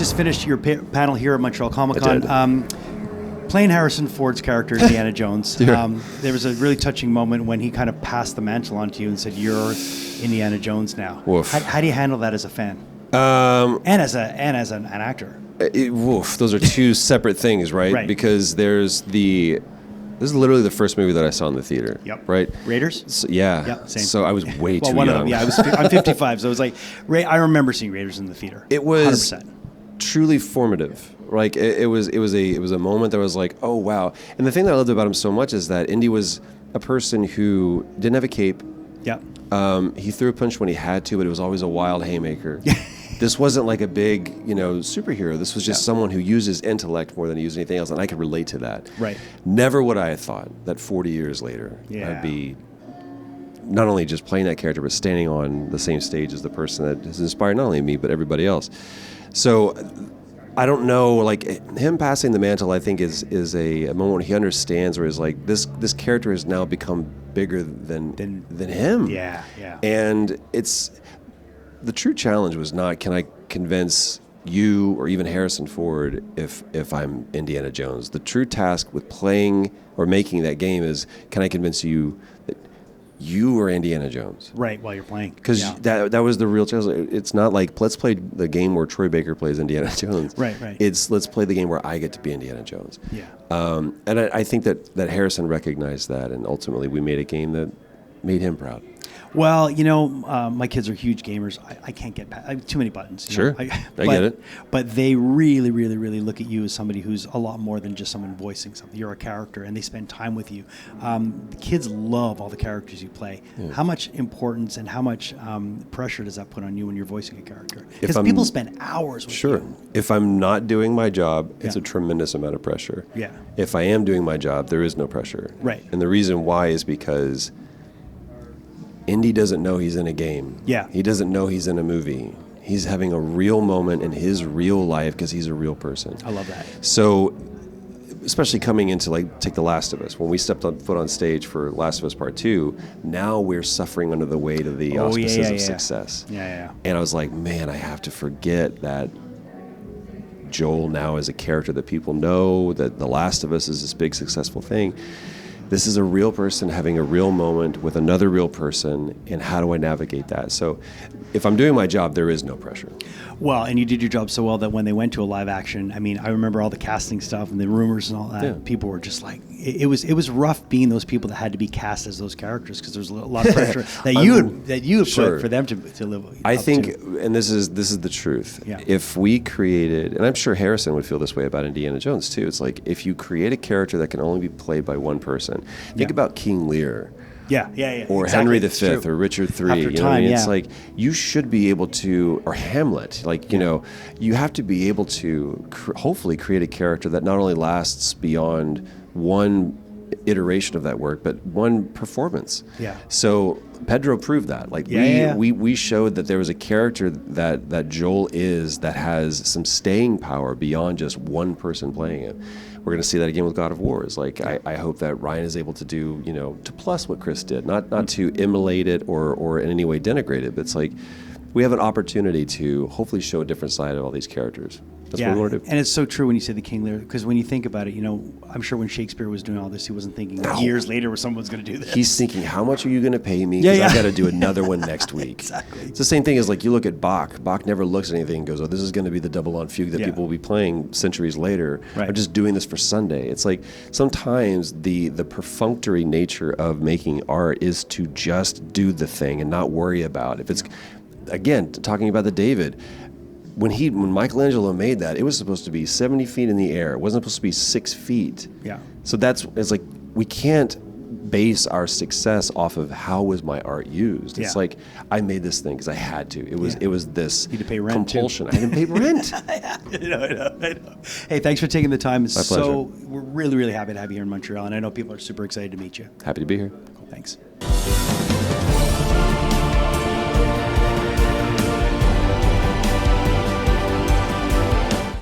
just finished your panel here at Montreal Comiccon. I did. Playing Harrison Ford's character, Indiana Jones, Yeah. there was a really touching moment when he kind of passed the mantle on to you and said, "You're Indiana Jones now." Woof. How do you handle that as a fan and as an actor? Woof. Those are two separate things, right? Right. Because this is literally the first movie that I saw in the theater. Yep. Right? Raiders? So, yeah. Yep, same. So I was way too One young. of them. Yeah, I'm 55, so it was like I remember seeing Raiders in the theater. It was 100%. truly formative. Like it was a moment that was like, oh wow. And the thing that I loved about him so much is that Indy was a person who didn't have a cape. Yeah. He threw a punch when he had to, but it was always a wild haymaker. This wasn't like a big, superhero. This was just someone who uses intellect more than he used anything else, and I could relate to that. Right. Never would I have thought that 40 years later I'd be not only just playing that character, but standing on the same stage as the person that has inspired not only me, but everybody else. So I don't know, like him passing the mantle, I think is a moment when he understands where he's like, this character has now become bigger than him. Yeah, yeah. And the true challenge was not, can I convince you or even Harrison Ford if I'm Indiana Jones? The true task with playing or making that game is, can I convince you that you are Indiana Jones? Right, while you're playing. Because that was the real challenge. It's not like, let's play the game where Troy Baker plays Indiana Jones. Right. It's, let's play the game where I get to be Indiana Jones. Yeah. And I think that Harrison recognized that, and ultimately we made a game that made him proud. Well, my kids are huge gamers. I can't get past. I have too many buttons. Sure, I get it. But they really, really, really look at you as somebody who's a lot more than just someone voicing something. You're a character, and they spend time with you. The kids love all the characters you play. Yeah. How much importance and how much pressure does that put on you when you're voicing a character? Because people spend hours with you. If I'm not doing my job, it's a tremendous amount of pressure. Yeah. If I am doing my job, there is no pressure. Right. And the reason why is because Indy doesn't know he's in a game. Yeah. He doesn't know he's in a movie. He's having a real moment in his real life because he's a real person. I love that. So, especially coming into take The Last of Us. When we stepped foot on stage for Last of Us Part 2, now we're suffering under the weight of the auspices of success. Yeah. And I was like, man, I have to forget that Joel now is a character that people know, that The Last of Us is this big successful thing. This is a real person having a real moment with another real person, and how do I navigate that? So if I'm doing my job, there is no pressure. Well, and you did your job so well that when they went to a live action, I mean, I remember all the casting stuff and the rumors and all that. Yeah. People were just like, it was rough being those people that had to be cast as those characters because there's a lot of pressure that you had put for them to live. I think, and this is the truth. Yeah. If we created, and I'm sure Harrison would feel this way about Indiana Jones too. It's like, if you create a character that can only be played by one person, think about King Lear. Yeah. Or exactly. Henry V or Richard III. After you know time, what I mean? yeah. It's like, you should be able to, or Hamlet, you have to be able to hopefully create a character that not only lasts beyond one iteration of that work, but one performance. Yeah. So Pedro proved that. We showed that there was a character that Joel is that has some staying power beyond just one person playing it. We're going to see that again with God of War. It's like, I hope that Ryan is able to do, to plus what Chris did, not to immolate it or in any way denigrate it, but it's like, we have an opportunity to hopefully show a different side of all these characters. That's what we want to do. And it's so true when you say the King Lear, because when you think about it, I'm sure when Shakespeare was doing all this, he wasn't thinking years later where someone's going to do this. He's thinking, how much are you going to pay me? Because I got to do another one next week. Exactly. It's the same thing as you look at Bach. Bach never looks at anything and goes, oh, this is going to be the double-on fugue that people will be playing centuries later. Right. I'm just doing this for Sunday. It's like, sometimes the perfunctory nature of making art is to just do the thing and not worry about if it's, again, talking about the David, when Michelangelo made that, it was supposed to be 70 feet in the air. It wasn't supposed to be 6 feet. Yeah. So it's like, we can't base our success off of how was my art used. It's like, I made this thing because I had to. It was this you had to pay rent compulsion. I didn't pay rent. I know. Hey, thanks for taking the time. My pleasure. We're really, really happy to have you here in Montreal, and I know people are super excited to meet you. Happy to be here. Cool, thanks.